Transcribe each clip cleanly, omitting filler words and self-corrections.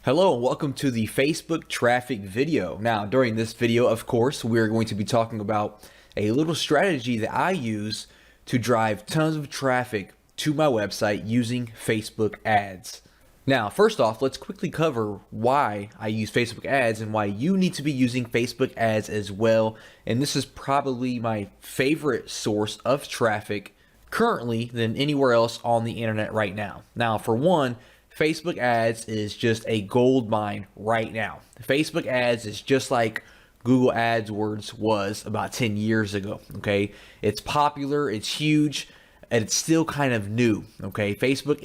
Hello and welcome to the Facebook traffic video. Now, during this video, of course, we're going to be talking about a little strategy that I use to drive tons of traffic to my website using Facebook ads. Now, first off, let's quickly cover why I use Facebook ads and why you need to be using Facebook ads as well. And this is probably my favorite source of traffic currently than anywhere else on the internet right now. Now, for one, Facebook ads is just a gold mine right now. Facebook ads is just like Google AdWords was about 10 years ago, okay? It's popular, it's huge, and it's still kind of new, okay? Facebook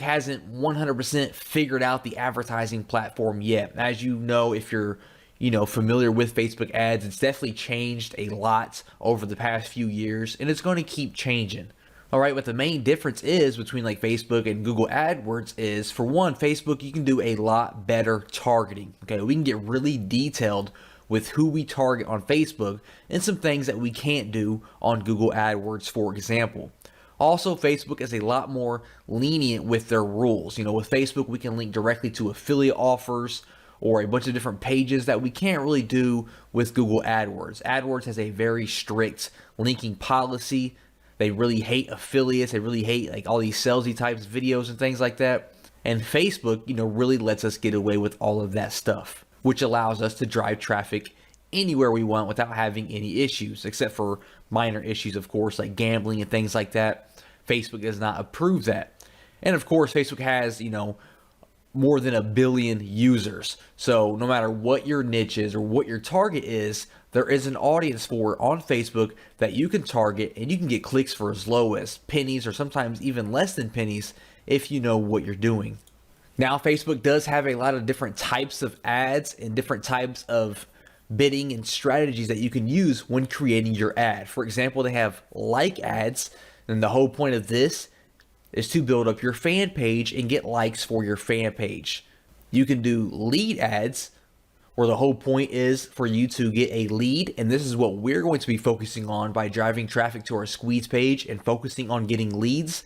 hasn't 100% figured out the advertising platform yet. As you know, if you're familiar with Facebook ads, it's definitely changed a lot over the past few years, and it's going to keep changing. All right, what the main difference is between like Facebook and Google AdWords is, for one, Facebook, you can do a lot better targeting. Okay, we can get really detailed with who we target on Facebook and some things that we can't do on Google AdWords, for example. Also, Facebook is a lot more lenient with their rules. With Facebook, we can link directly to affiliate offers or a bunch of different pages that we can't really do with Google AdWords. AdWords has a very strict linking policy. They really hate affiliates. They really hate like all these salesy types videos and things like that. And Facebook, really lets us get away with all of that stuff, which allows us to drive traffic anywhere we want without having any issues, except for minor issues, of course, like gambling and things like that. Facebook does not approve that. And of course, Facebook has, more than 1 billion users. So no matter what your niche is or what your target is, there is an audience for it on Facebook that you can target, and you can get clicks for as low as pennies or sometimes even less than pennies if you know what you're doing. Now, Facebook does have a lot of different types of ads and different types of bidding and strategies that you can use when creating your ad. For example, they have like ads, and the whole point of this is to build up your fan page and get likes for your fan page. You can do lead ads, where the whole point is for you to get a lead, and this is what we're going to be focusing on by driving traffic to our squeeze page and focusing on getting leads.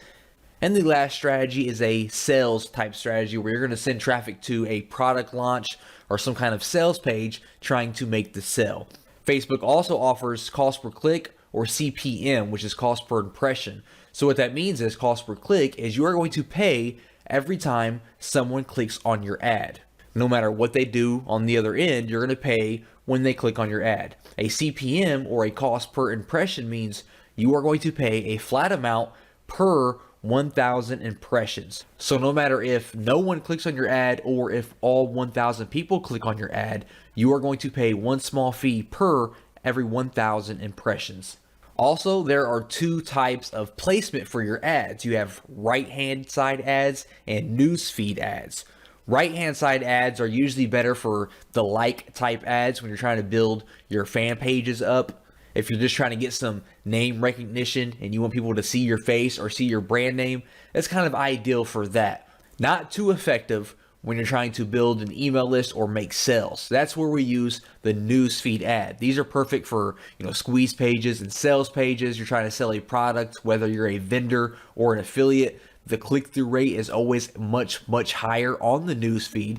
And the last strategy is a sales type strategy, where you're going to send traffic to a product launch or some kind of sales page trying to make the sale. Facebook also offers cost per click, or CPM, which is cost per impression. So what that means is cost per click is you are going to pay every time someone clicks on your ad. No matter what they do on the other end, you're going to pay when they click on your ad. A CPM, or a cost per impression, means you are going to pay a flat amount per 1,000 impressions. So no matter if no one clicks on your ad or if all 1,000 people click on your ad, you are going to pay one small fee per every 1,000 impressions. Also, there are two types of placement for your ads. You have right-hand side ads and newsfeed ads. Right-hand side ads are usually better for the like type ads when you're trying to build your fan pages up. If you're just trying to get some name recognition and you want people to see your face or see your brand name, that's kind of ideal for that. Not too effective when you're trying to build an email list or make sales. That's where we use the newsfeed ad. These are perfect for, squeeze pages and sales pages. You're trying to sell a product, whether you're a vendor or an affiliate. The click-through rate is always much, much higher on the newsfeed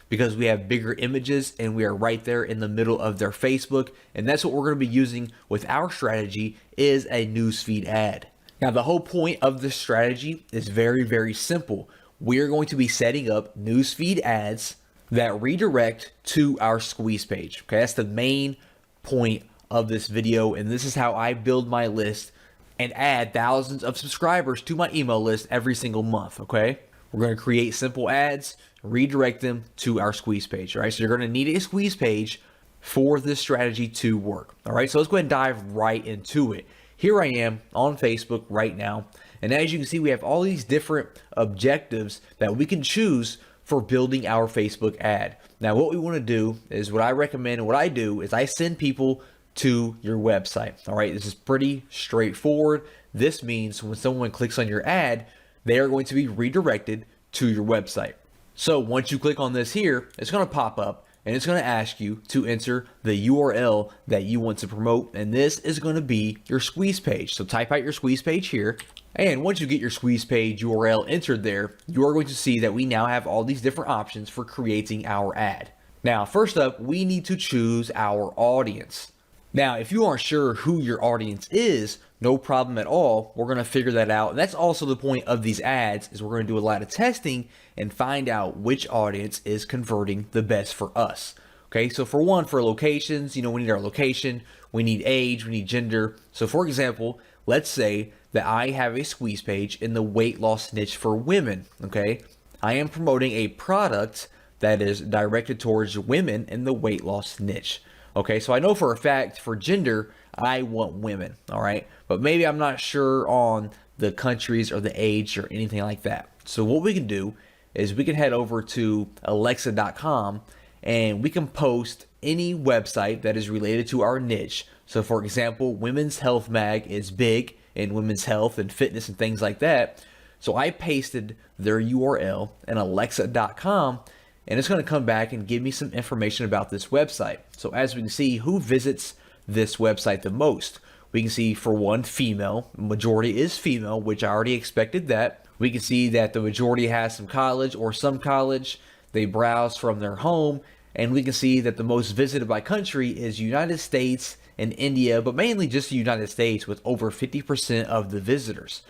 because we have bigger images and we are right there in the middle of their Facebook. And that's what we're going to be using with our strategy, is a newsfeed ad. Now, the whole point of this strategy is very, very simple. We are going to be setting up newsfeed ads that redirect to our squeeze page. Okay, that's the main point of this video, and this is how I build my list and add thousands of subscribers to my email list every single month. Okay, we're going to create simple ads, redirect them to our squeeze page. All right, so you're going to need a squeeze page for this strategy to work. All right, so let's go ahead and dive right into it. Here I am on Facebook right now. And as you can see, we have all these different objectives that we can choose for building our Facebook ad. Now, what we want to do is, what I recommend and what I do is I send people to your website. All right, this is pretty straightforward. This means when someone clicks on your ad, they are going to be redirected to your website. So once you click on this here, it's going to pop up and it's going to ask you to enter the URL that you want to promote, and this is going to be your squeeze page. So type out your squeeze page here, and once you get your squeeze page URL entered there, you are going to see that we now have all these different options for creating our ad. Now, first up, we need to choose our audience. Now, if you aren't sure who your audience is, no problem at all. We're going to figure that out. And that's also the point of these ads, is we're going to do a lot of testing and find out which audience is converting the best for us. Okay, so for one, for locations, we need our location, we need age, we need gender. So for example, let's say that I have a squeeze page in the weight loss niche for women. Okay, I am promoting a product that is directed towards women in the weight loss niche. Okay, so I know for a fact for gender, I want women, all right? But maybe I'm not sure on the countries or the age or anything like that. So what we can do is we can head over to alexa.com and we can post any website that is related to our niche. So for example, Women's Health Mag is big in women's health and fitness and things like that. So I pasted their URL in alexa.com, and it's going to come back and give me some information about this website. So as we can see, who visits this website the most? We can see for one, female. Majority is female, which I already expected that. We can see that the majority has some college or some college. They browse from their home, and we can see that the most visited by country is United States and India, but mainly just the United States with over 50% of the visitors.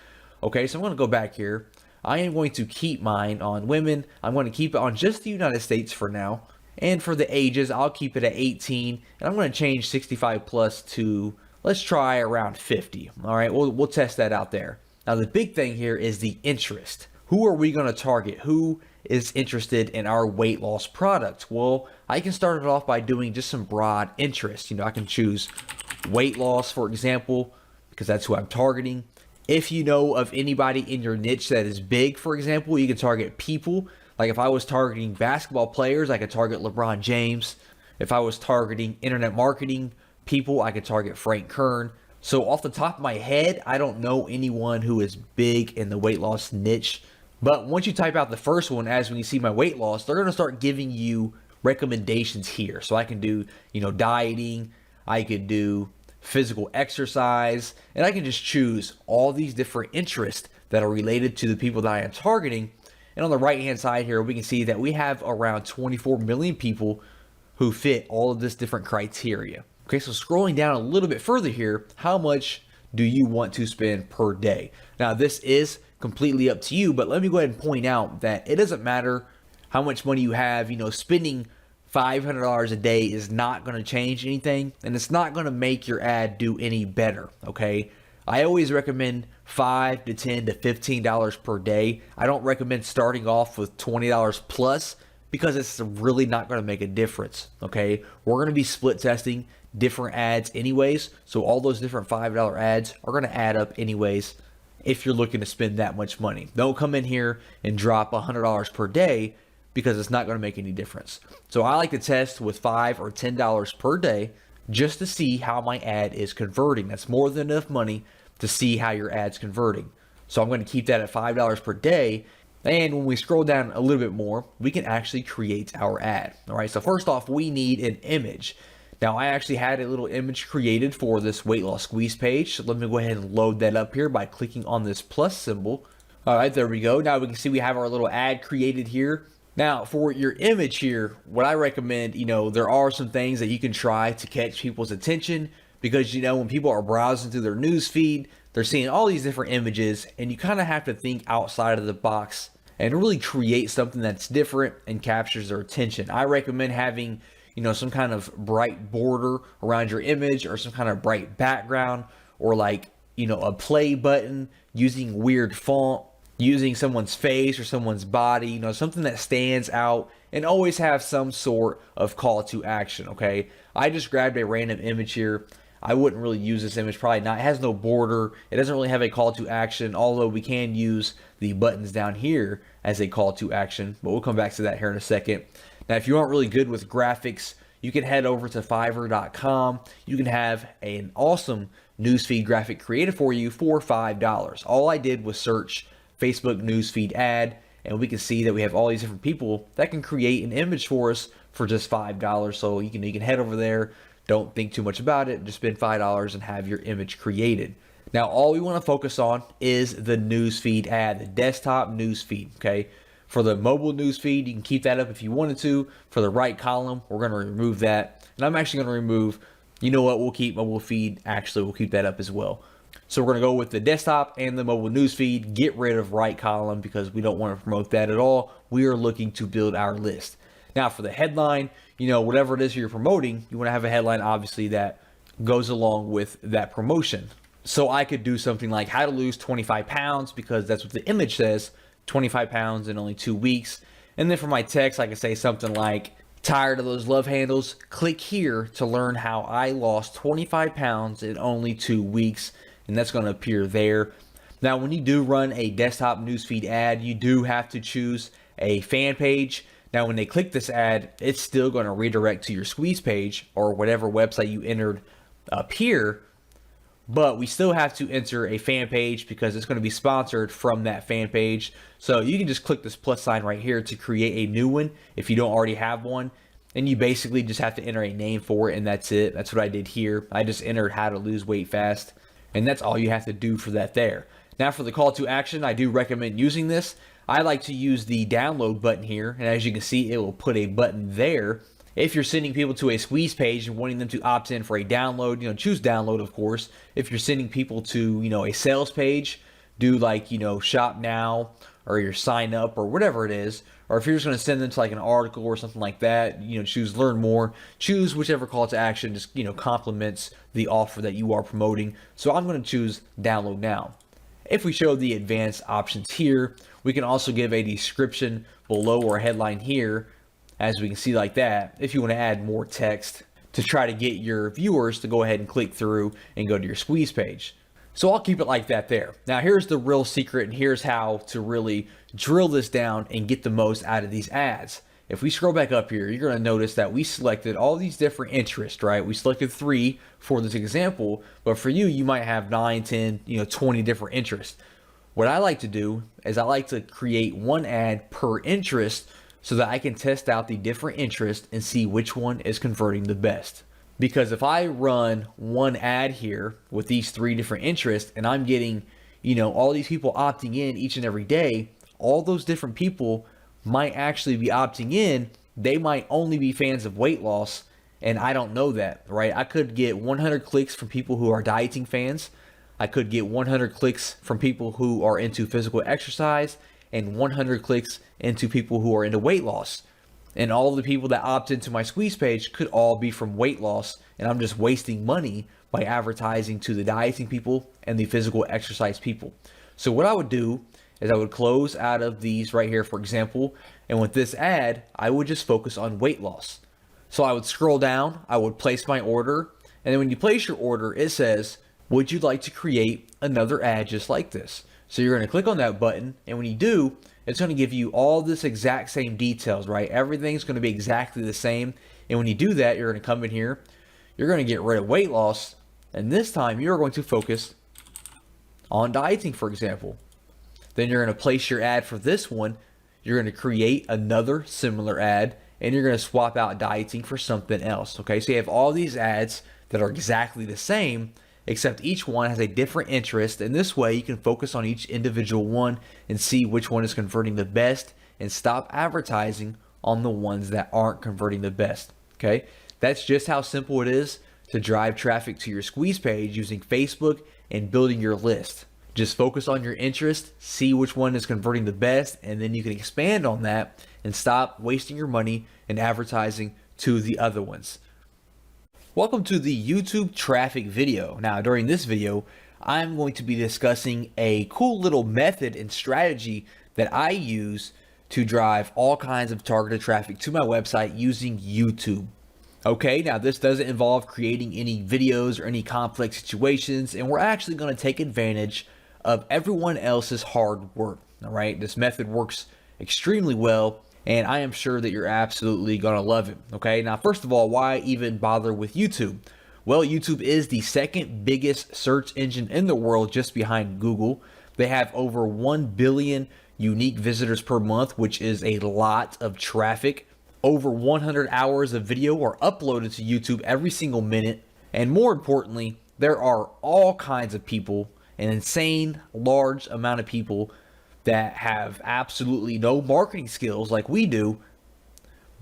Okay, so I'm going to go back here. I am going to keep mine on women. I'm going to keep it on just the United States for now. And for the ages, I'll keep it at 18. And I'm going to change 65 plus to, let's try around 50. All right, we'll test that out there. Now, the big thing here is the interest. Who are we going to target? Who is interested in our weight loss product? Well, I can start it off by doing just some broad interest. I can choose weight loss, for example, because that's who I'm targeting. If you know of anybody in your niche that is big, for example, you can target people. Like if I was targeting basketball players, I could target LeBron James. If I was targeting internet marketing people, I could target Frank Kern. So off the top of my head, I don't know anyone who is big in the weight loss niche. But once you type out the first one, as when you see my weight loss, they're going to start giving you recommendations here. So I can do, dieting. I could do physical exercise, and I can just choose all these different interests that are related to the people that I am targeting. And on the right hand side here, we can see that we have around 24 million people who fit all of this different criteria. Okay, so scrolling down a little bit further here, how much do you want to spend per day? Now, this is completely up to you, but let me go ahead and point out that it doesn't matter how much money you have. Spending $500 a day is not going to change anything, and it's not going to make your ad do any better. Okay, I always recommend $5 to $10 to $15 per day. I don't recommend starting off with $20 plus, because it's really not going to make a difference. Okay, we're going to be split testing different ads anyways, so all those different $5 ads are going to add up anyways. If you're looking to spend that much money, don't come in here and drop $100 per day, because it's not going to make any difference. So I like to test with $5 or $10 per day just to see how my ad is converting. That's more than enough money to see how your ad's converting. So I'm going to keep that at $5 per day. And when we scroll down a little bit more, we can actually create our ad. All right, so first off, we need an image. Now, I actually had a little image created for this weight loss squeeze page. So let me go ahead and load that up here by clicking on this plus symbol. All right, there we go. Now we can see we have our little ad created here. Now, for your image here, what I recommend, there are some things that you can try to catch people's attention, because, when people are browsing through their news feed, they're seeing all these different images, and you kind of have to think outside of the box and really create something that's different and captures their attention. I recommend having, some kind of bright border around your image, or some kind of bright background, or like, a play button, using weird font, using someone's face or someone's body, something that stands out, and always have some sort of call to action. Okay, I just grabbed a random image here. I wouldn't really use this image, probably not. It has no border. It doesn't really have a call to action, although we can use the buttons down here as a call to action, but we'll come back to that here in a second. Now, if you aren't really good with graphics, you can head over to Fiverr.com. You can have an awesome newsfeed graphic created for you for $5. All I did was search Facebook newsfeed ad, and we can see that we have all these different people that can create an image for us for just $5. So you can head over there. Don't think too much about it. Just spend $5 and have your image created. Now, all we want to focus on is the newsfeed ad, the desktop newsfeed, okay? For the mobile newsfeed, you can keep that up if you wanted to. For the right column, we're going to remove that. And I'm actually going to remove, you know what, we'll keep mobile feed. Actually, we'll keep that up as well. So we're going to go with the desktop and the mobile newsfeed, get rid of right column because we don't want to promote that at all. We are looking to build our list. Now, for the headline, you know, whatever it is you're promoting, you want to have a headline, obviously, that goes along with that promotion. So I could do something like how to lose 25 pounds because that's what the image says, 25 pounds in only 2 weeks. And then for my text, I could say something like, tired of those love handles? Click here to learn how I lost 25 pounds in only 2 weeks. And that's going to appear there. Now, when you do run a desktop newsfeed ad, you do have to choose a fan page. Now, when they click this ad, it's still going to redirect to your squeeze page or whatever website you entered up here. But we still have to enter a fan page because it's going to be sponsored from that fan page. So you can just click this plus sign right here to create a new one if you don't already have one. And you basically just have to enter a name for it, and that's it. That's what I did here. I just entered how to lose weight fast, and that's all you have to do for that there. Now for the call to action, I do recommend using this. I like to use the download button here, and as you can see, it will put a button there. If you're sending people to a squeeze page and wanting them to opt in for a download, you know, choose download, of course. If you're sending people to, you know, a sales page, do like, you know, shop now or your sign up or whatever it is. Or if you're just going to send them to like an article or something like that, you know, choose learn more, choose whichever call to action just, you know, complements the offer that you are promoting. So I'm going to choose download now. If we show the advanced options here, we can also give a description below or a headline here, as we can see like that, if you want to add more text to try to get your viewers to go ahead and click through and go to your squeeze page. So I'll keep it like that there. Now here's the real secret, and here's how to really drill this down and get the most out of these ads. If we scroll back up here, you're going to notice that we selected all these different interests, right? We selected 3 for this example, but for you, you might have 9, 10, 20 different interests. What I like to do is I like to create one ad per interest so that I can test out the different interests and see which one is converting the best. Because if I run one ad here with these 3 different interests and I'm getting, all these people opting in each and every day, all those different people might actually be opting in. They might only be fans of weight loss, and I don't know that, right? I could get 100 clicks from people who are dieting fans. I could get 100 clicks from people who are into physical exercise, and 100 clicks into people who are into weight loss. And all of the people that opt into my squeeze page could all be from weight loss, and I'm just wasting money by advertising to the dieting people and the physical exercise people. So what I would do is I would close out of these right here, for example, and with this ad, I would just focus on weight loss. So I would scroll down, I would place my order, and then when you place your order, it says, would you like to create another ad just like this? So you're going to click on that button, and when you do, it's going to give you all this exact same details, right? Everything's going to be exactly the same. And when you do that, you're going to come in here, you're going to get rid of weight loss, and this time you're going to focus on dieting, for example. Then you're going to place your ad for this one. You're going to create another similar ad, and you're going to swap out dieting for something else, okay? So you have all these ads that are exactly the same, except each one has a different interest, and this way you can focus on each individual one and see which one is converting the best and stop advertising on the ones that aren't converting the best, okay? That's just how simple it is to drive traffic to your squeeze page using Facebook and building your list. Just focus on your interest, see which one is converting the best, and then you can expand on that and stop wasting your money and advertising to the other ones. Welcome to the YouTube traffic video. Now, during this video, I'm going to be discussing a cool little method and strategy that I use to drive all kinds of targeted traffic to my website using YouTube. Okay, now this doesn't involve creating any videos or any complex situations, and we're actually going to take advantage of everyone else's hard work. All right, this method works extremely well, and I am sure that you're absolutely going to love it. Okay, now first of all, why even bother with YouTube? Well, YouTube is the second biggest search engine in the world, just behind Google. They have over 1 billion unique visitors per month, which is a lot of traffic. Over 100 hours of video are uploaded to YouTube every single minute. And more importantly, there are all kinds of people, an insane large amount of people that have absolutely no marketing skills like we do,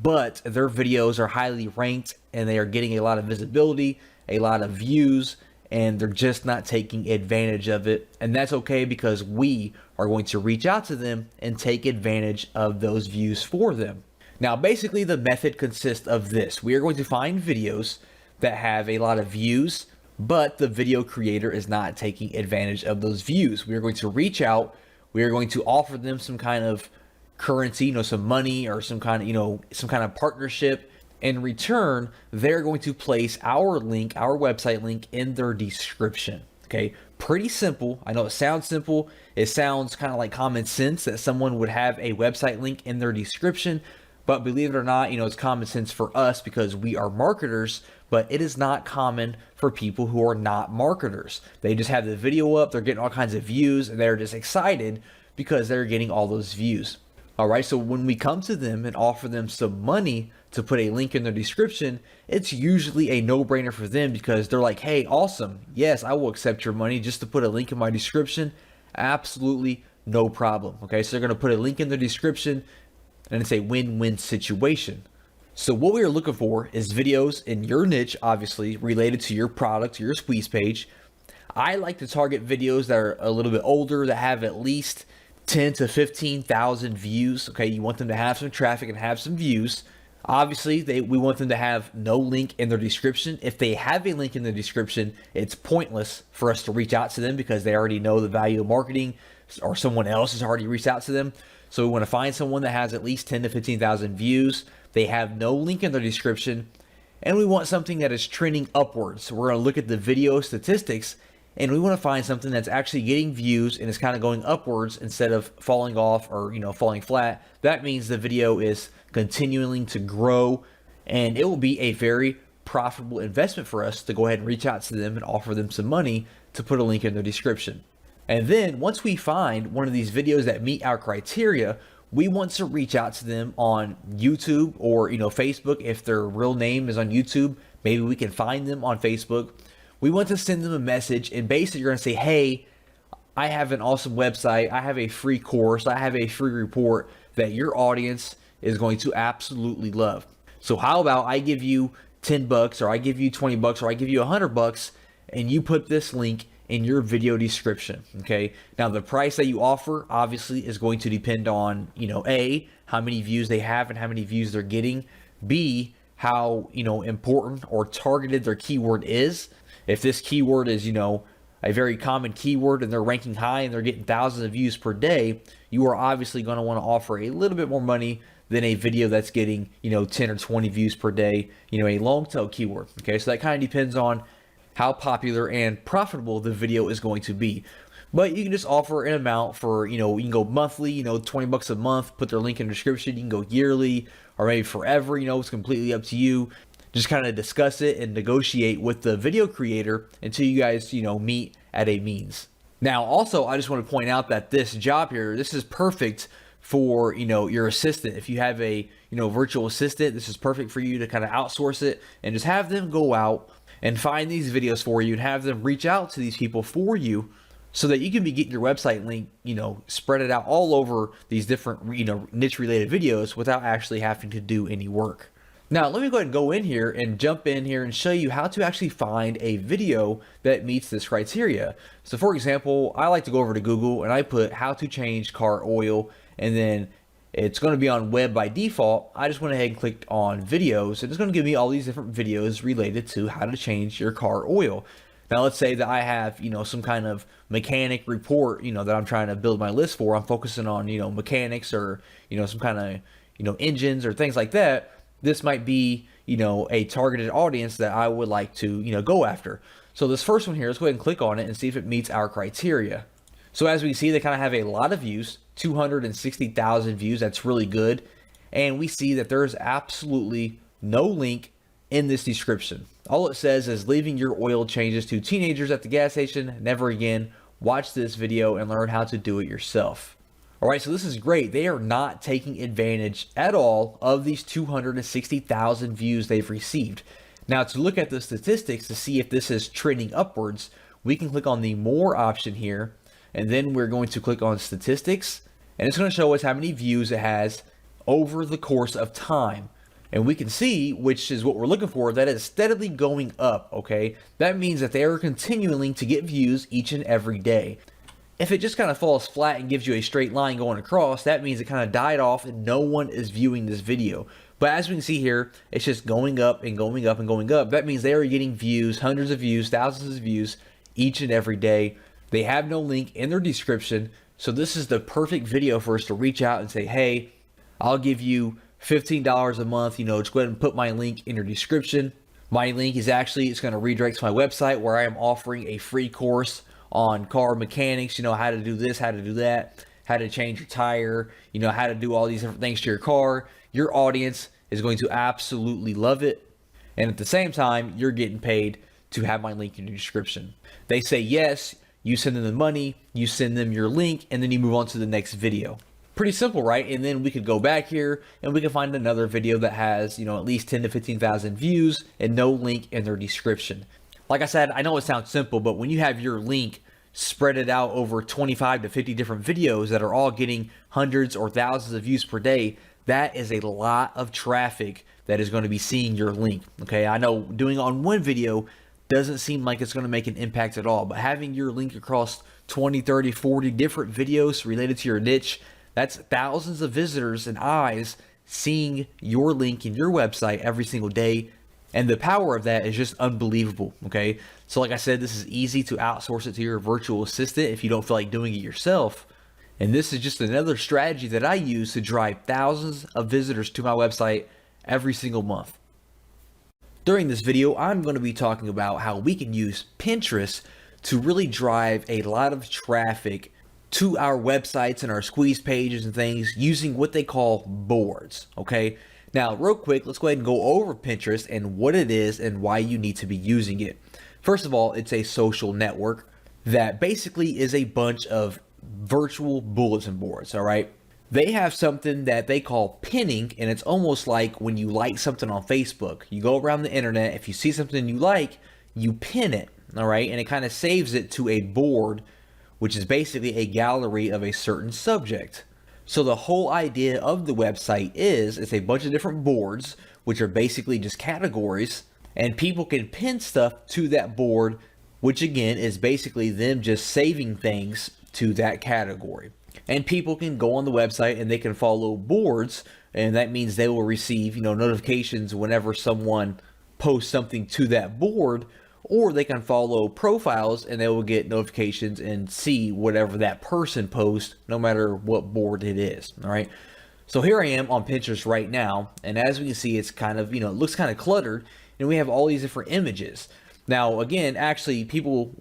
but their videos are highly ranked and they are getting a lot of visibility, a lot of views, and they're just not taking advantage of it. And that's okay, because we are going to reach out to them and take advantage of those views for them. Now, basically the method consists of this. We are going to find videos that have a lot of views, but the video creator is not taking advantage of those views. We are going to reach out. We are going to offer them some kind of currency, some money or some kind of partnership. In return, they're going to place our link, our website link, in their description. Okay, pretty simple. I know it sounds simple. It sounds kind of like common sense that someone would have a website link in their description, but believe it or not, it's common sense for us because we are marketers, but it is not common for people who are not marketers. They just have the video up, they're getting all kinds of views, and they're just excited because they're getting all those views. All right, so when we come to them and offer them some money to put a link in their description, it's usually a no-brainer for them because they're like, hey, awesome. Yes, I will accept your money just to put a link in my description. Absolutely no problem. Okay, so they're going to put a link in the description and it's a win-win situation. So what we are looking for is videos in your niche, obviously related to your product, your squeeze page. I like to target videos that are a little bit older, that have at least 10 to 15,000 views. Okay, you want them to have some traffic and have some views. Obviously, we want them to have no link in their description. If they have a link in the description, it's pointless for us to reach out to them because they already know the value of marketing, or someone else has already reached out to them. So we want to find someone that has at least 10 to 15,000 views. They have no link in their description, and we want something that is trending upwards. So we're going to look at the video statistics, and we want to find something that's actually getting views and is kind of going upwards instead of falling off or falling flat. That means the video is continuing to grow, and it will be a very profitable investment for us to go ahead and reach out to them and offer them some money to put a link in their description. And then once we find one of these videos that meet our criteria, we want to reach out to them on YouTube or Facebook. If their real name is on YouTube, maybe we can find them on Facebook. We want to send them a message, and basically you're going to say, hey, I have an awesome website, I have a free course, I have a free report that your audience is going to absolutely love. So how about I give you $10, or I give you $20, or I give you $100, and you put this link in your video description. Okay, now the price that you offer obviously is going to depend on A, how many views they have and how many views they're getting, B, how important or targeted their keyword is. If this keyword is a very common keyword and they're ranking high and they're getting thousands of views per day, you are obviously going to want to offer a little bit more money than a video that's getting 10 or 20 views per day, a long tail keyword. Okay, so that kind of depends on how popular and profitable the video is going to be. But you can just offer an amount for, you can go monthly, $20 a month, put their link in the description. You can go yearly or maybe forever, it's completely up to you. Just kind of discuss it and negotiate with the video creator until you guys, meet at a means. Now, also, I just want to point out that this job here, this is perfect for, your assistant. If you have a, virtual assistant, this is perfect for you to kind of outsource it and just have them go out and find these videos for you and have them reach out to these people for you so that you can be getting your website link, spread it out all over these different, niche related videos without actually having to do any work. Now, let me go ahead and go in here and jump in here and show you how to actually find a video that meets this criteria. So for example, I like to go over to Google and I put how to change car oil, and then it's going to be on web by default. I just went ahead and clicked on videos, and it's going to give me all these different videos related to how to change your car oil. Now, let's say that I have, some kind of mechanic report, that I'm trying to build my list for. I'm focusing on, mechanics or, some kind of, engines or things like that. This might be, a targeted audience that I would like to, go after. So this first one here, let's go ahead and click on it and see if it meets our criteria. So as we see, they kind of have a lot of views, 260,000 views. That's really good. And we see that there's absolutely no link in this description. All it says is leaving your oil changes to teenagers at the gas station. Never again. Watch this video and learn how to do it yourself. All right, so this is great. They are not taking advantage at all of these 260,000 views they've received. Now, to look at the statistics to see if this is trending upwards, we can click on the more option here, and then we're going to click on statistics, and it's going to show us how many views it has over the course of time. And we can see, which is what we're looking for, that it's steadily going up, okay? That means that they are continuing to get views each and every day. If it just kind of falls flat and gives you a straight line going across, that means it kind of died off and no one is viewing this video. But as we can see here, it's just going up and going up and going up. That means they are getting views, hundreds of views, thousands of views each and every day. They have no link in their description. So this is the perfect video for us to reach out and say, hey, I'll give you $15 a month, just go ahead and put my link in your description. My link is it's going to redirect to my website where I am offering a free course on car mechanics, how to do this, how to do that, how to change your tire, how to do all these different things to your car. Your audience is going to absolutely love it. And at the same time, you're getting paid to have my link in your description. They say yes, you send them the money, you send them your link, and then you move on to the next video. Pretty simple, right? And then we could go back here and we can find another video that has, at least 10 to 15,000 views and no link in their description. Like I said, I know it sounds simple, but when you have your link spread it out over 25 to 50 different videos that are all getting hundreds or thousands of views per day, that is a lot of traffic that is going to be seeing your link. Okay, I know doing it on one video doesn't seem like it's going to make an impact at all, but having your link across 20, 30, 40 different videos related to your niche, that's thousands of visitors and eyes seeing your link in your website every single day. And the power of that is just unbelievable, okay? So like I said, this is easy to outsource it to your virtual assistant if you don't feel like doing it yourself. And this is just another strategy that I use to drive thousands of visitors to my website every single month. During this video, I'm going to be talking about how we can use Pinterest to really drive a lot of traffic to our websites and our squeeze pages and things using what they call boards, okay? Now, real quick, let's go ahead and go over Pinterest and what it is and why you need to be using it. First of all, it's a social network that basically is a bunch of virtual bulletin boards, all right? They have something that they call pinning, and it's almost like when you like something on Facebook. You go around the internet, if you see something you like, you pin it, all right? And it kind of saves it to a board, which is basically a gallery of a certain subject. So the whole idea of the website is it's a bunch of different boards, which are basically just categories, and people can pin stuff to that board, which again is basically them just saving things to that category. And people can go on the website and they can follow boards, and that means they will receive, notifications whenever someone posts something to that board, or they can follow profiles and they will get notifications and see whatever that person posts, no matter what board it is. All right. So here I am on Pinterest right now. And as we can see, it's kind of, it looks kind of cluttered, and we have all these different images. Now, again, actually people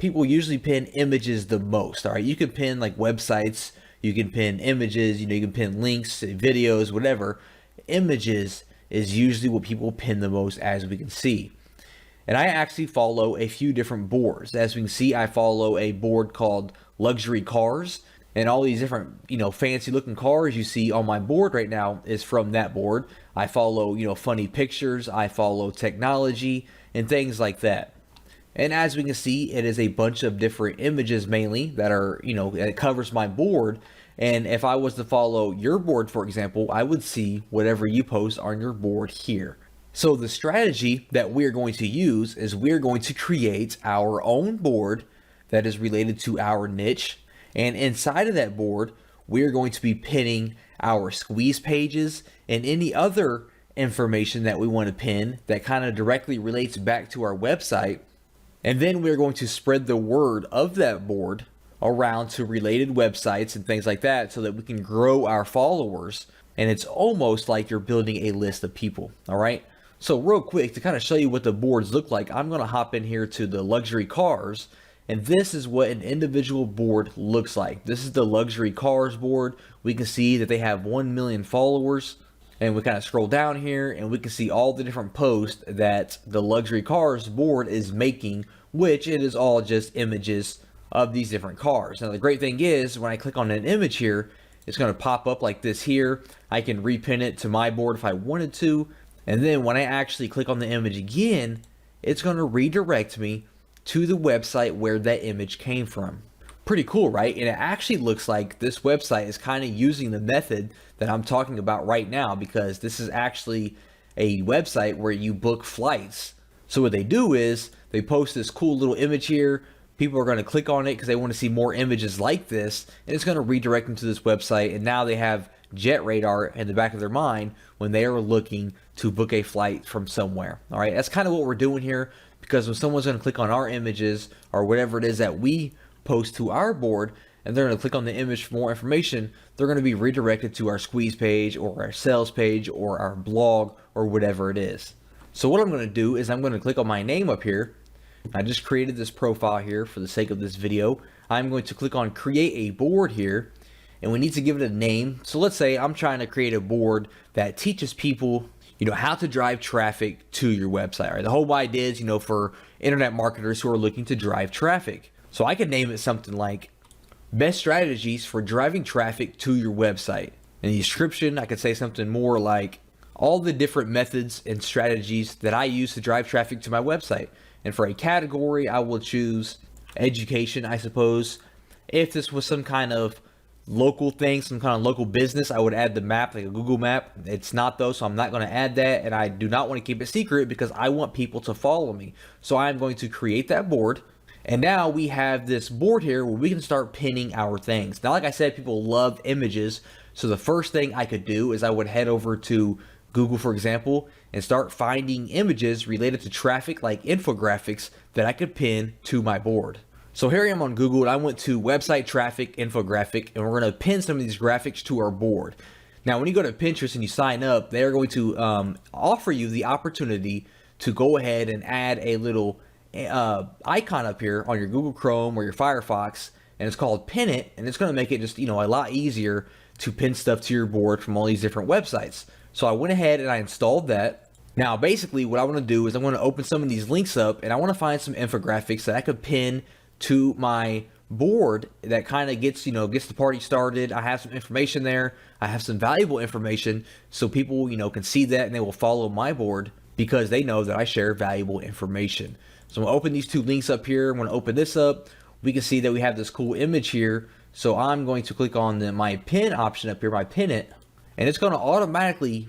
usually pin images the most. All right. You can pin like websites, you can pin images, you can pin links, videos, whatever. Images is usually what people pin the most, as we can see. And I actually follow a few different boards. As we can see, I follow a board called Luxury Cars, and all these different, fancy looking cars you see on my board right now is from that board. I follow, funny pictures, I follow technology and things like that. And as we can see, it is a bunch of different images mainly that are, it covers my board. And if I was to follow your board, for example, I would see whatever you post on your board here. So the strategy that we're going to use is we're going to create our own board that is related to our niche. And inside of that board, we're going to be pinning our squeeze pages and any other information that we want to pin that kind of directly relates back to our website. And then we're going to spread the word of that board around to related websites and things like that so that we can grow our followers. And it's almost like you're building a list of people, all right? So real quick, to kind of show you what the boards look like, I'm going to hop in here to the Luxury Cars, and this is what an individual board looks like. This is the Luxury Cars board. We can see that they have 1 million followers, and we kind of scroll down here and we can see all the different posts that the Luxury Cars board is making, which it is all just images of these different cars. Now the great thing is when I click on an image here, it's going to pop up like this here. I can repin it to my board if I wanted to. And then when I actually click on the image again, it's going to redirect me to the website where that image came from. Pretty cool, right? And it actually looks like this website is kind of using the method that I'm talking about right now, because this is actually a website where you book flights. So what they do is they post this cool little image here. People are going to click on it because they want to see more images like this, and it's going to redirect them to this website. And now they have Jet Radar in the back of their mind when they are looking to book a flight from somewhere. All right, that's kind of what we're doing here, because when someone's going to click on our images or whatever it is that we post to our board, and they're going to click on the image for more information, they're going to be redirected to our squeeze page or our sales page or our blog or whatever it is. So what I'm going to do is I'm going to click on my name up here. I just created this profile here for the sake of this video. I'm going to click on create a board here, and we need to give it a name. So let's say I'm trying to create a board that teaches people, how to drive traffic to your website. Right? The whole idea is, for internet marketers who are looking to drive traffic. So I could name it something like best strategies for driving traffic to your website. In the description, I could say something more like all the different methods and strategies that I use to drive traffic to my website. And for a category, I will choose education, I suppose. If this was some kind of local thing, some kind of local business, I would add the map, like a Google map. It's not though, so I'm not going to add that, and I do not want to keep it secret because I want people to follow me. So I'm going to create that board, and now we have this board here where we can start pinning our things. Now, like I said, people love images, so the first thing I could do is I would head over to Google, for example, and start finding images related to traffic, like infographics, that I could pin to my board. So here I am on Google, and I went to website traffic infographic, and we're going to pin some of these graphics to our board. Now, when you go to Pinterest and you sign up, they're going to offer you the opportunity to go ahead and add a little icon up here on your Google Chrome or your Firefox, and it's called Pin It, and it's going to make it just a lot easier to pin stuff to your board from all these different websites. So I went ahead and I installed that. Now, basically, what I want to do is I want to open some of these links up, and I want to find some infographics that I could pin to my board that kind of gets the party started. I have some information there. I have some valuable information, so people can see that and they will follow my board because they know that I share valuable information. So I'm gonna open these two links up here. I'm gonna open this up. We can see that we have this cool image here. So I'm going to click on my pin option up here, my pin it, and it's going to automatically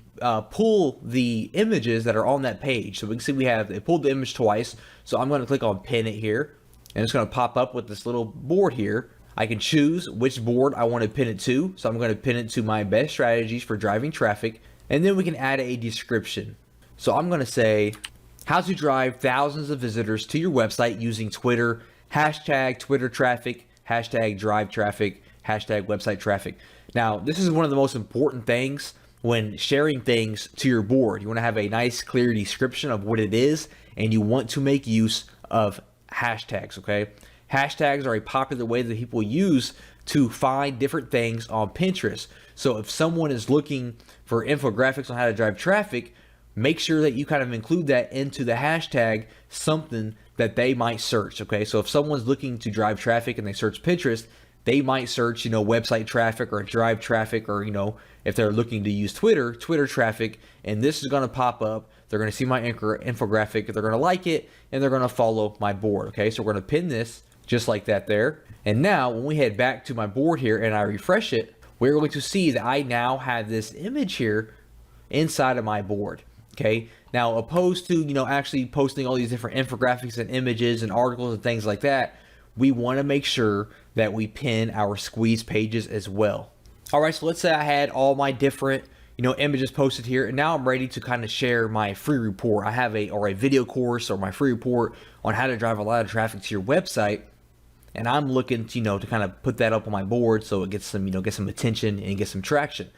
pull the images that are on that page. So we can see it pulled the image twice. So I'm going to click on pin it here, and it's going to pop up with this little board here. I can choose which board I want to pin it to. So I'm going to pin it to my best strategies for driving traffic, and then we can add a description. So I'm going to say how to drive thousands of visitors to your website using Twitter, hashtag Twitter traffic, hashtag drive traffic, hashtag website traffic. Now, this is one of the most important things when sharing things to your board. You want to have a nice, clear description of what it is, and you want to make use of hashtags, okay? Hashtags are a popular way that people use to find different things on Pinterest. So if someone is looking for infographics on how to drive traffic, make sure that you kind of include that into the hashtag, something that they might search, okay? So if someone's looking to drive traffic and they search Pinterest, they might search, website traffic or drive traffic, or, if they're looking to use Twitter traffic, and this is going to pop up. They're going to see my infographic, they're going to like it, and they're going to follow my board, okay? So we're going to pin this just like that there. And now when we head back to my board here and I refresh it, we're going to see that I now have this image here inside of my board, okay? Now, opposed to, actually posting all these different infographics and images and articles and things like that, we want to make sure that we pin our squeeze pages as well. All right, so let's say I had all my different, images posted here, and now I'm ready to kind of share my free report. I have a video course or my free report on how to drive a lot of traffic to your website, and I'm looking to, to kind of put that up on my board so it gets some, get some attention and get some traction.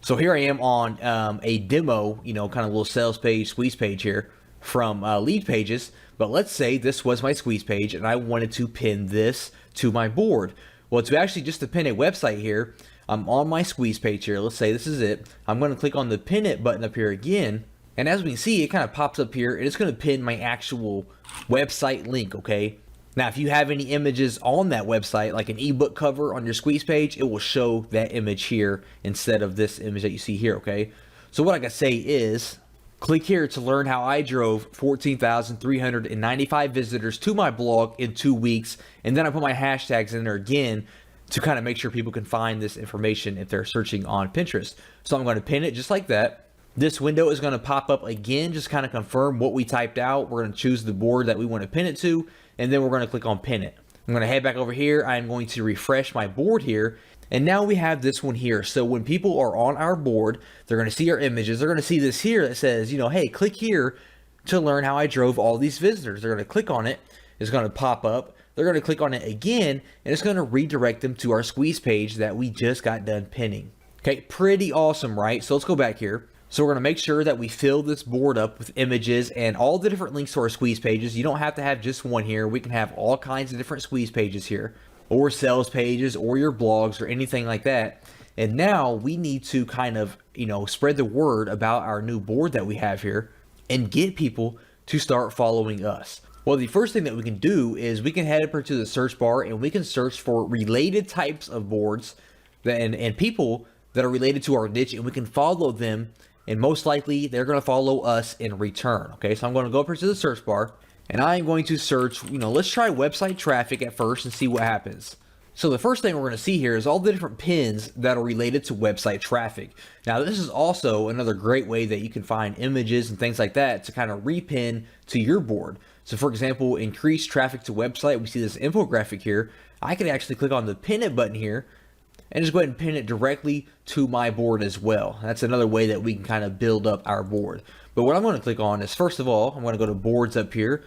So here I am on a demo, kind of little sales page, squeeze page here from Lead Pages. But let's say this was my squeeze page and I wanted to pin this to my board. Well, to actually just to pin a website here, I'm on my squeeze page here. Let's say this is it. I'm going to click on the pin it button up here again. And as we can see, it kind of pops up here and it's going to pin my actual website link, okay? Now, if you have any images on that website, like an ebook cover on your squeeze page, it will show that image here instead of this image that you see here, okay? So what I can say is, click here to learn how I drove 14,395 visitors to my blog in 2 weeks, and then I put my hashtags in there again to kind of make sure people can find this information if they're searching on Pinterest. So I'm going to pin it just like that. This window is going to pop up again, just kind of confirm what we typed out. We're going to choose the board that we want to pin it to, and then we're going to click on pin it. I'm going to head back over here. I'm going to refresh my board here, and now we have this one here. So when people are on our board, they're going to see our images. They're going to see this here that says, hey, click here to learn how I drove all these visitors. They're going to click on it. It's going to pop up. They're going to click on it again, and it's going to redirect them to our squeeze page that we just got done pinning. Okay, pretty awesome, right? So let's go back here. So we're going to make sure that we fill this board up with images and all the different links to our squeeze pages. You don't have to have just one here. We can have all kinds of different squeeze pages here, or sales pages, or your blogs, or anything like that. And now we need to kind of, spread the word about our new board that we have here and get people to start following us. Well, the first thing that we can do is we can head up to the search bar and we can search for related types of boards and people that are related to our niche, and we can follow them. And most likely they're going to follow us in return. Okay, so I'm going to go up here to the search bar and I'm going to search, let's try website traffic at first and see what happens. So the first thing we're going to see here is all the different pins that are related to website traffic. Now, this is also another great way that you can find images and things like that to kind of repin to your board. So for example, increase traffic to website. We see this infographic here. I can actually click on the pin it button here and just go ahead and pin it directly to my board as well. That's another way that we can kind of build up our board. But what I'm going to click on is, first of all, I'm going to go to boards up here,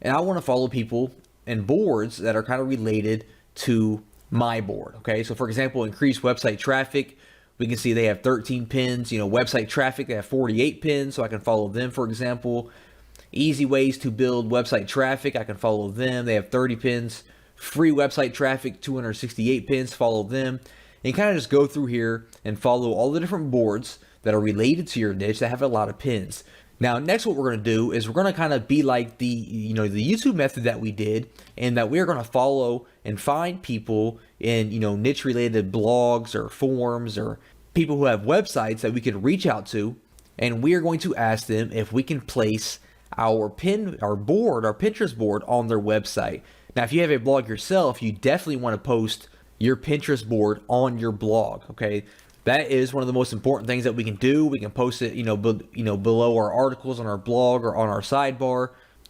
and I want to follow people and boards that are kind of related to my board. Okay, so for example, increase website traffic. We can see they have 13 pins. Website traffic, they have 48 pins, so I can follow them, for example. Easy ways to build website traffic, I can follow them. They have 30 pins. Free website traffic, 268 pins, follow them. And kind of just go through here and follow all the different boards that are related to your niche that have a lot of pins. Now, next what we're going to do is we're going to kind of be like the YouTube method that we did, and that we're going to follow and find people in, niche related blogs or forums or people who have websites that we can reach out to, and we are going to ask them if we can place our Pinterest board on their website. Now, if you have a blog yourself, you definitely want to post your Pinterest board on your blog. Okay, that is one of the most important things that we can do. We can post it, below our articles on our blog or on our sidebar.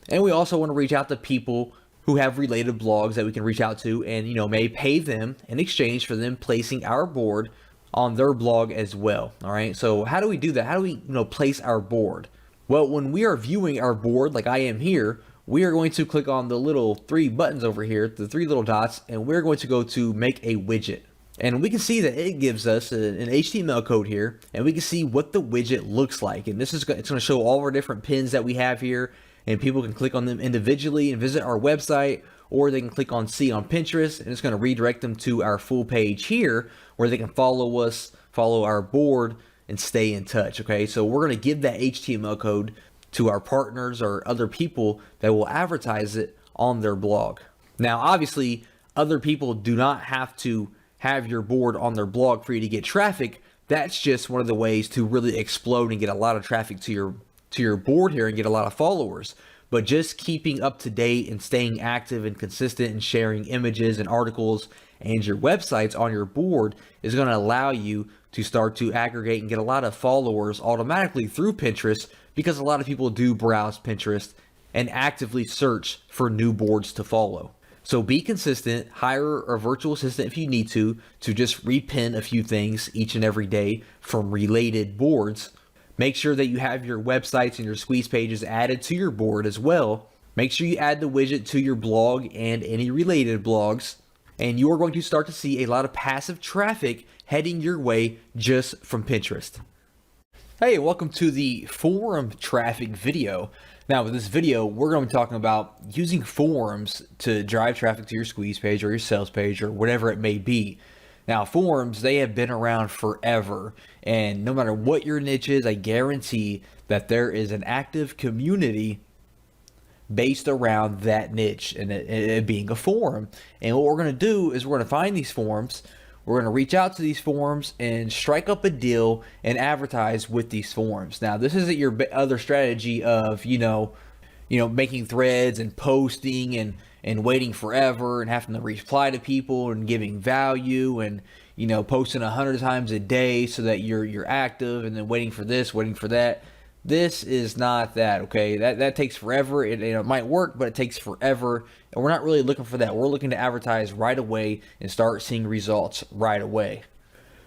And we also want to reach out to people who have related blogs that we can reach out to, and may pay them in exchange for them placing our board on their blog as well. All right, so how do we do that? How do we place our board? Well, when we are viewing our board, like I am here, we are going to click on the little 3 buttons over here, the 3 little dots, and we're going to go to make a widget. And we can see that it gives us an HTML code here, and we can see what the widget looks like. And it's going to show all our different pins that we have here, and people can click on them individually and visit our website, or they can click on see on Pinterest, and it's going to redirect them to our full page here where they can follow us, follow our board, and stay in touch. Okay, so we're going to give that HTML code to our partners or other people that will advertise it on their blog. Now, obviously, other people do not have to have your board on their blog for you to get traffic. That's just one of the ways to really explode and get a lot of traffic to your board here and get a lot of followers. But just keeping up to date and staying active and consistent and sharing images and articles and your websites on your board is going to allow you to start to aggregate and get a lot of followers automatically through Pinterest, because a lot of people do browse Pinterest and actively search for new boards to follow. So be consistent, hire a virtual assistant if you need to just repin a few things each and every day from related boards. Make sure that you have your websites and your squeeze pages added to your board as well. Make sure you add the widget to your blog and any related blogs, and you are going to start to see a lot of passive traffic heading your way just from Pinterest. Hey, welcome to the forum traffic video. Now, with this video, we're going to be talking about using forums to drive traffic to your squeeze page or your sales page or whatever it may be. Now, forums, they have been around forever, and no matter what your niche is, I guarantee that there is an active community based around that niche and it being a forum. And what we're going to do is we're going to find these forums. We're going to reach out to these forums and strike up a deal and advertise with these forums. Now, this isn't your other strategy of, making threads and posting and waiting forever and having to reply to people and giving value and, posting 100 times a day so that you're active and then waiting for this, waiting for that. This is not that, okay? That takes forever. It might work, but it takes forever. And we're not really looking for that. We're looking to advertise right away and start seeing results right away.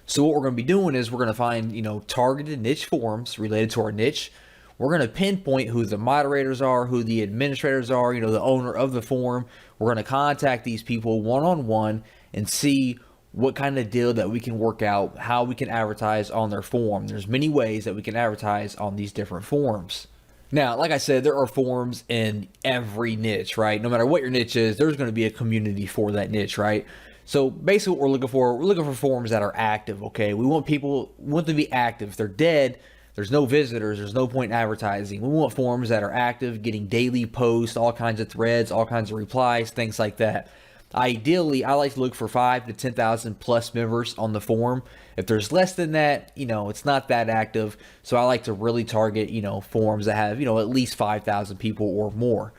So what we're going to be doing is we're going to find, targeted niche forums related to our niche. We're going to pinpoint who the moderators are, who the administrators are, the owner of the forum. We're going to contact these people one-on-one and see what kind of deal that we can work out, how we can advertise on their forum. There's many ways that we can advertise on these different forums. Now, like I said, there are forums in every niche, right? No matter what your niche is, there's going to be a community for that niche, right? So basically what we're looking for forums that are active, okay? We want them to be active. If they're dead, there's no visitors, there's no point in advertising. We want forums that are active, getting daily posts, all kinds of threads, all kinds of replies, things like that. Ideally, I like to look for 5,000 to 10,000 plus members on the forum. If there's less than that, it's not that active. So I like to really target, forums that have, at least 5,000 people or more.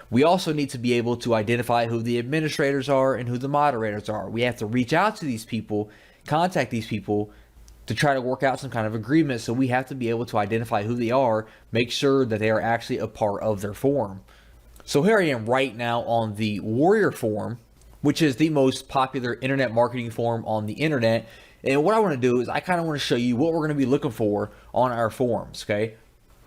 We also need to be able to identify who the administrators are and who the moderators are. We have to reach out to these people, contact these people to try to work out some kind of agreement. So we have to be able to identify who they are, make sure that they are actually a part of their forum. So here I am right now on the Warrior forum, which is the most popular internet marketing forum on the internet. And what I want to do is I kind of want to show you what we're going to be looking for on our forums, okay?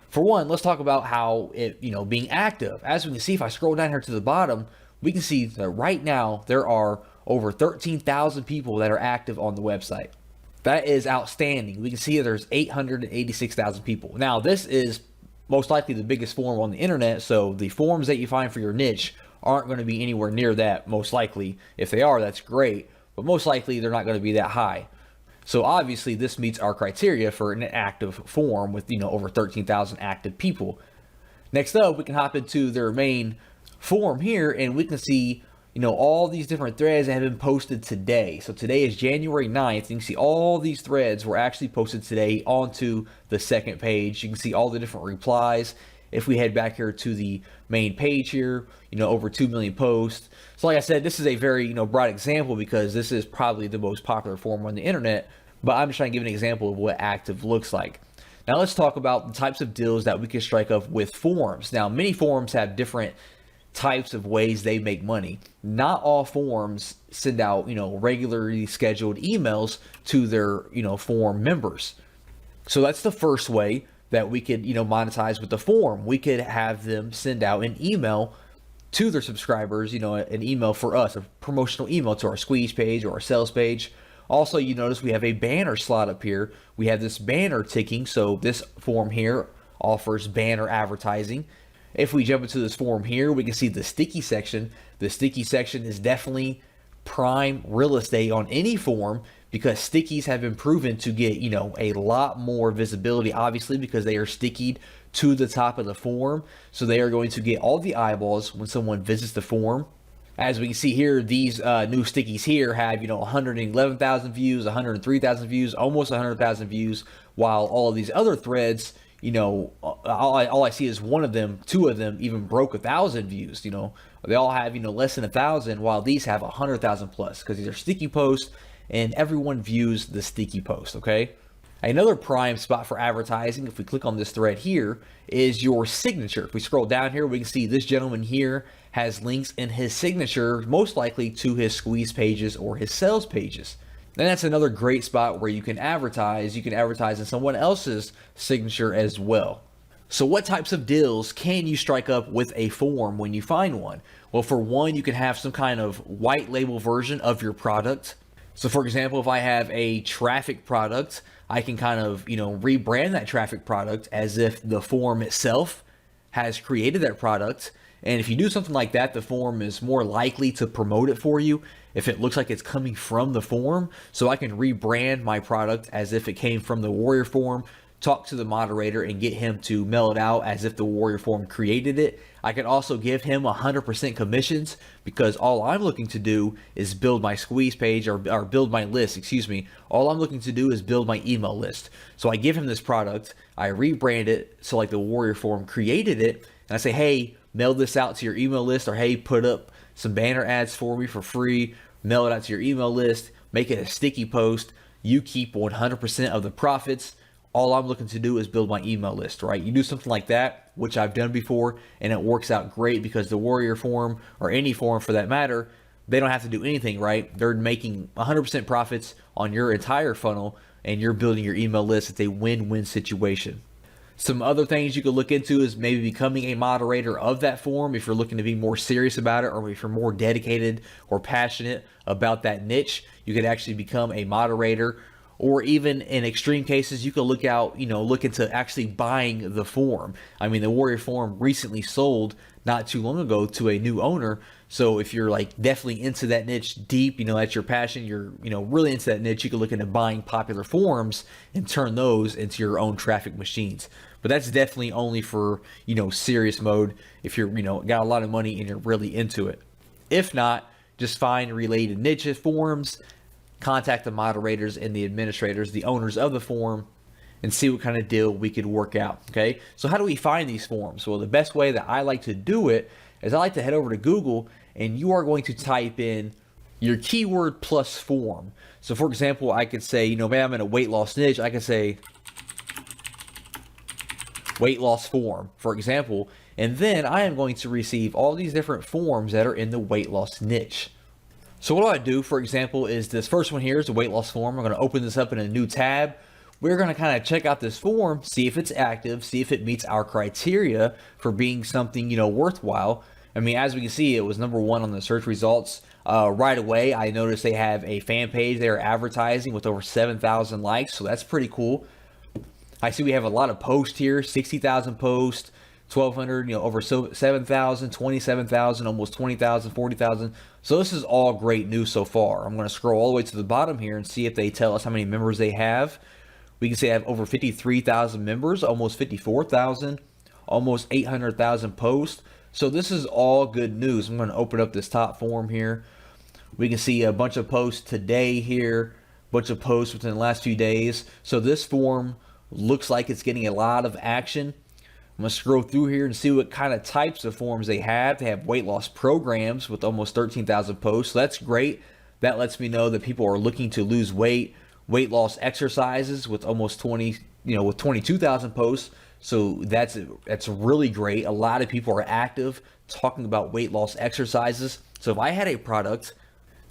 For one, let's talk about how it, being active. As we can see, if I scroll down here to the bottom, we can see that right now there are over 13,000 people that are active on the website. That is outstanding. We can see that there's 886,000 people. Now, this is most likely the biggest forum on the internet, so the forums that you find for your niche aren't going to be anywhere near that, most likely. If they are, that's great, but most likely they're not going to be that high. So obviously this meets our criteria for an active forum with, over 13,000 active people. Next up, we can hop into their main forum here and we can see, all these different threads that have been posted today. So today is January 9th. You can see all these threads were actually posted today onto the second page. You can see all the different replies. If we head back here to the main page here, over 2 million posts. So like I said, this is a very, broad example because this is probably the most popular forum on the internet, but I'm just trying to give an example of what active looks like. Now let's talk about the types of deals that we can strike up with forums. Now, many forums have different types of ways they make money. Not all forums send out, regularly scheduled emails to their, forum members. So that's the first way that we could, monetize with the forum. We could have them send out an email to their subscribers, an email for us, a promotional email to our squeeze page or our sales page. Also, you notice we have a banner slot up here. We have this banner ticking. So this forum here offers banner advertising. If we jump into this forum here, we can see the sticky section. The sticky section is definitely prime real estate on any forum because stickies have been proven to get, a lot more visibility, obviously, because they are stickied to the top of the forum. So they are going to get all the eyeballs when someone visits the forum. As we can see here, these new stickies here have, 111,000 views, 103,000 views, almost 100,000 views, while all of these other threads, all I see is two of them even broke 1,000 views. They all have, less than 1,000, while these have 100,000 plus because these are sticky posts and everyone views the sticky post, okay? Another prime spot for advertising, if we click on this thread here, is your signature. If we scroll down here, we can see this gentleman here has links in his signature, most likely to his squeeze pages or his sales pages. And that's another great spot where you can advertise. You can advertise in someone else's signature as well. So what types of deals can you strike up with a forum when you find one? Well, for one, you can have some kind of white label version of your product. So for example, if I have a traffic product, I can kind of, rebrand that traffic product as if the forum itself has created that product. And if you do something like that, the forum is more likely to promote it for you if it looks like it's coming from the forum. So I can rebrand my product as if it came from the Warrior forum, talk to the moderator and get him to mail it out as if the Warrior forum created it. I could also give him 100% commissions because all I'm looking to do is build my squeeze page or build my list, excuse me. All I'm looking to do is build my email list. So I give him this product, I rebrand it, so like the Warrior Forum created it, and I say, hey, mail this out to your email list, or hey, put up some banner ads for me for free, mail it out to your email list, make it a sticky post. You keep 100% of the profits. All I'm looking to do is build my email list, right? You do something like that, which I've done before, and it works out great because the Warrior Forum, or any forum for that matter, they don't have to do anything, right? They're making 100% profits on your entire funnel, and you're building your email list. It's a win-win situation. Some other things you could look into is maybe becoming a moderator of that forum if you're looking to be more serious about it, or if you're more dedicated or passionate about that niche. You could actually become a moderator, or even in extreme cases, you could look into actually buying the forum. I mean, the Warrior Forum recently sold not too long ago to a new owner. So if you're like definitely into that niche deep, that's your passion, you're, really into that niche, you can look into buying popular forums and turn those into your own traffic machines. But that's definitely only for, serious mode if you're, got a lot of money and you're really into it. If not, just find related niche forums, contact the moderators and the administrators, the owners of the forum, and see what kind of deal we could work out. Okay, so how do we find these forums? Well, the best way that I like to do it is I like to head over to Google, and you are going to type in your keyword plus forum. So for example, I could say, maybe I'm in a weight loss niche. I could say weight loss forum, for example, and then I am going to receive all these different forums that are in the weight loss niche. So what I do, for example, is this first one here is the weight loss forum. I'm going to open this up in a new tab. We're going to kind of check out this forum, see if it's active, see if it meets our criteria for being something, worthwhile. I mean, as we can see, it was #1 on the search results. Right away, I noticed they have a fan page they're advertising with over 7,000 likes, so that's pretty cool. I see we have a lot of posts here, 60,000 posts, 1,200, over 7,000, 27,000, almost 20,000, 40,000. So this is all great news so far. I'm going to scroll all the way to the bottom here and see if they tell us how many members they have. We can see they have over 53,000 members, almost 54,000, almost 800,000 posts. So this is all good news. I'm going to open up this top forum here. We can see a bunch of posts today here, a bunch of posts within the last few days. So this forum looks like it's getting a lot of action. I'm going to scroll through here and see what kind of types of forums they have. They have weight loss programs with almost 13,000 posts. So that's great. That lets me know that people are looking to lose weight. Weight loss exercises with almost 22,000 posts. So that's really great. A lot of people are active talking about weight loss exercises. So if I had a product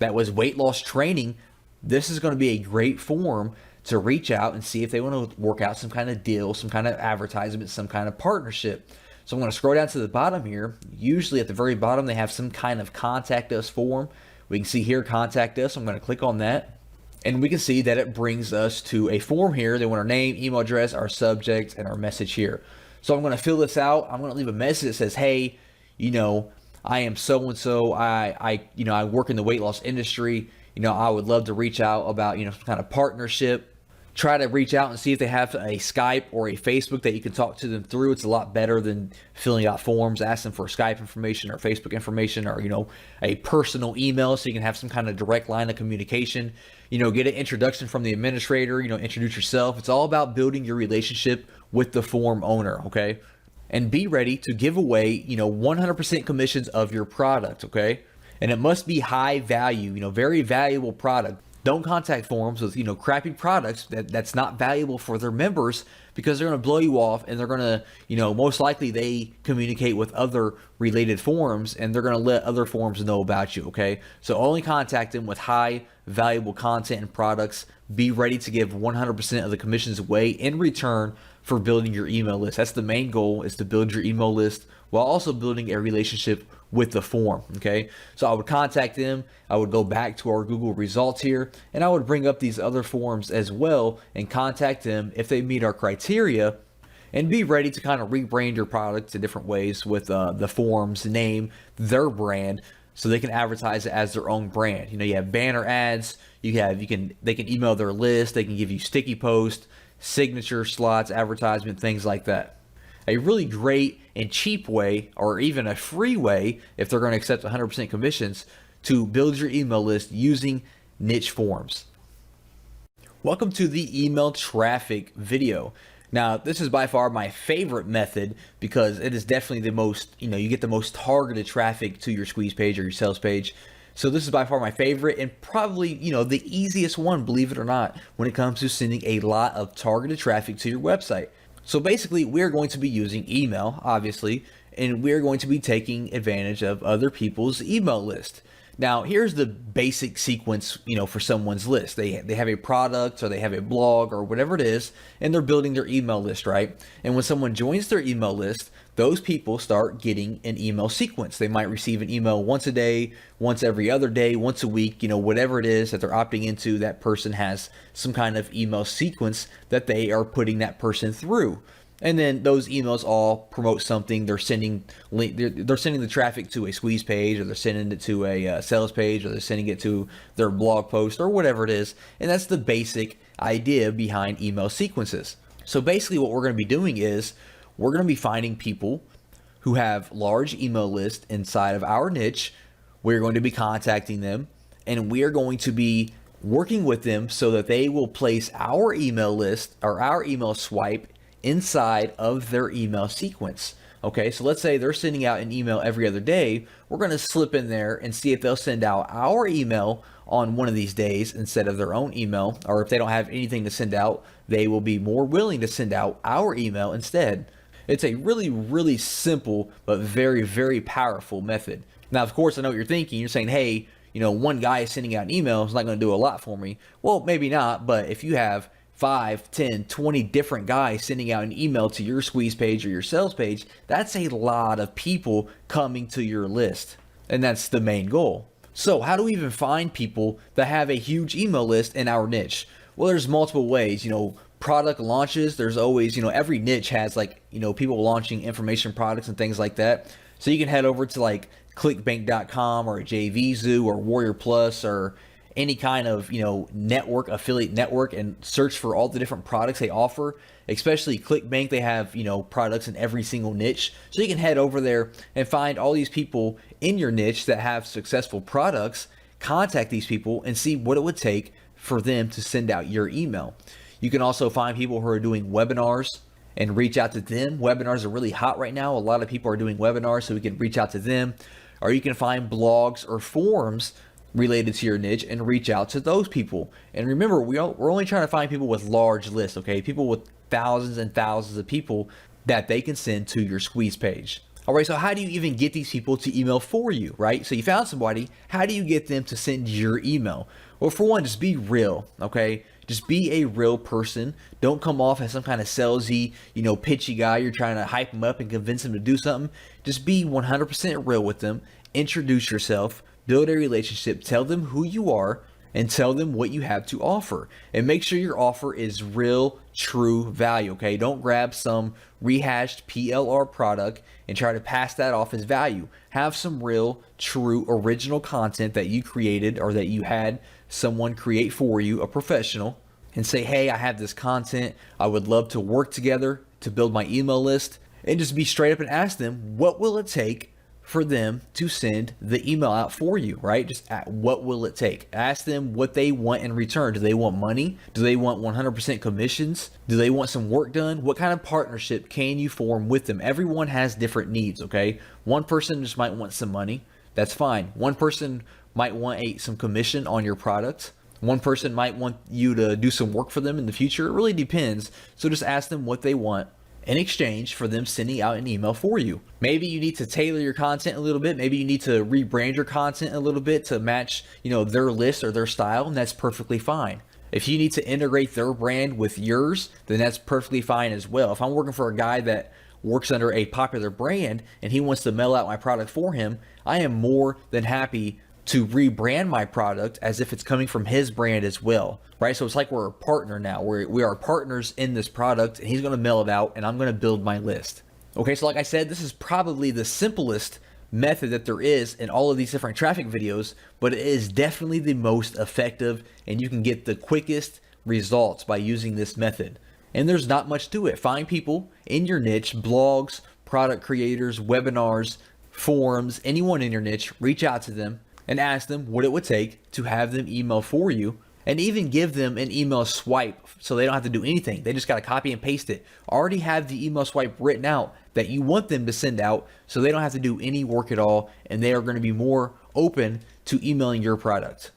that was weight loss training, this is going to be a great forum to reach out and see if they want to work out some kind of deal, some kind of advertisement, some kind of partnership. So I'm going to scroll down to the bottom here. Usually at the very bottom, they have some kind of contact us form. We can see here, contact us. I'm going to click on that. And we can see that it brings us to a form here. They want our name, email address, our subject, and our message here. So I'm going to fill this out. I'm going to leave a message that says, hey, I am so-and-so. I work in the weight loss industry. I would love to reach out about, some kind of partnership. Try to reach out and see if they have a Skype or a Facebook that you can talk to them through. It's a lot better than filling out forms, ask them for Skype information or Facebook information, or, a personal email so you can have some kind of direct line of communication. Get an introduction from the administrator, introduce yourself. It's all about building your relationship with the forum owner, okay? And be ready to give away, 100% commissions of your product, okay? And it must be high value, very valuable product. Don't contact forums with, crappy products that's not valuable for their members, because they're going to blow you off, and they're going to, most likely they communicate with other related forums, and they're going to let other forums know about you, okay? So only contact them with high valuable content and products. Be ready to give 100% of the commissions away in return for building your email list. That's the main goal, is to build your email list while also building a relationship with the forum, okay? So I would contact them, I would go back to our Google results here, and I would bring up these other forums as well and contact them if they meet our criteria, and be ready to kind of rebrand your product in different ways with the forum's name, their brand, so they can advertise it as their own brand. You have banner ads, they can email their list, they can give you sticky posts, signature slots, advertisement, things like that. a really great and cheap way, or even a free way if they're going to accept 100% commissions, to build your email list using niche forms. Welcome to the email traffic video. Now, this is by far my favorite method because it is definitely the most, you get the most targeted traffic to your squeeze page or your sales page. So this is by far my favorite and probably, the easiest one, believe it or not, when it comes to sending a lot of targeted traffic to your website. So basically, we're going to be using email, obviously, and we're going to be taking advantage of other people's email list. Now, here's the basic sequence, for someone's list. They have a product or they have a blog or whatever it is, and they're building their email list, right? And when someone joins their email list, those people start getting an email sequence. They might receive an email once a day, once every other day, once a week, whatever it is that they're opting into, that person has some kind of email sequence that they are putting that person through. And then those emails all promote something. They're sending the traffic to a squeeze page, or they're sending it to a sales page, or they're sending it to their blog post, or whatever it is. And that's the basic idea behind email sequences. So basically what we're going to be doing is we're going to be finding people who have large email lists inside of our niche. We're going to be contacting them, and we are going to be working with them so that they will place our email list or our email swipe inside of their email sequence. Okay, so let's say they're sending out an email every other day. We're going to slip in there and see if they'll send out our email on one of these days instead of their own email, or if they don't have anything to send out, they will be more willing to send out our email instead. It's a really, really simple but very, very powerful method. Now, of course, I know what you're thinking. You're saying, hey, one guy is sending out an email is not going to do a lot for me. Well, maybe not, but if you have 5, 10, 20 different guys sending out an email to your squeeze page or your sales page, that's a lot of people coming to your list. And that's the main goal. So how do we even find people that have a huge email list in our niche? Well, there's multiple ways. Product launches, there's always, every niche has people launching information products and things like that. So you can head over to clickbank.com or JVZoo or Warrior Plus or any kind of affiliate network and search for all the different products they offer. Especially ClickBank, they have products in every single niche, so you can head over there and find all these people in your niche that have successful products. Contact these people and see what it would take for them to send out your email. You can also find people who are doing webinars and reach out to them. Webinars are really hot right now. A lot of people are doing webinars, so we can reach out to them. Or you can find blogs or forums related to your niche and reach out to those people. And remember, we're only trying to find people with large lists, okay? People with thousands and thousands of people that they can send to your squeeze page. All right, so how do you even get these people to email for you, right? So you found somebody, how do you get them to send your email? Well, for one, just be real, okay? Just be a real person. Don't come off as some kind of salesy, pitchy guy. You're trying to hype them up and convince them to do something. Just be 100% real with them. Introduce yourself. Build a relationship, tell them who you are, and tell them what you have to offer. And make sure your offer is real, true value, okay? Don't grab some rehashed PLR product and try to pass that off as value. Have some real, true, original content that you created or that you had someone create for you, a professional, and say, hey, I have this content. I would love to work together to build my email list. And just be straight up and ask them, what will it take for them to send the email out for you, right? Just what will it take? Ask them what they want in return. Do they want money? Do they want 100% commissions? Do they want some work done? What kind of partnership can you form with them? Everyone has different needs, okay? One person just might want some money. That's fine. One person might want some commission on your product. One person might want you to do some work for them in the future. It really depends. So just ask them what they want in exchange for them sending out an email for you. Maybe you need to tailor your content a little bit. Maybe you need to rebrand your content a little bit to match, their list or their style, and that's perfectly fine. If you need to integrate their brand with yours, then that's perfectly fine as well. If I'm working for a guy that works under a popular brand and he wants to mail out my product for him, I am more than happy to rebrand my product as if it's coming from his brand as well, right? So it's like we're a partner now. We are partners in this product, and he's going to mail it out, and I'm going to build my list. Okay, so like I said, this is probably the simplest method that there is in all of these different traffic videos, but it is definitely the most effective, and you can get the quickest results by using this method. And there's not much to it. Find people in your niche, blogs, product creators, webinars, forums, anyone in your niche, reach out to them and ask them what it would take to have them email for you, and even give them an email swipe so they don't have to do anything. They just got to copy and paste it. Already have the email swipe written out that you want them to send out so they don't have to do any work at all, and they are going to be more open to emailing your product.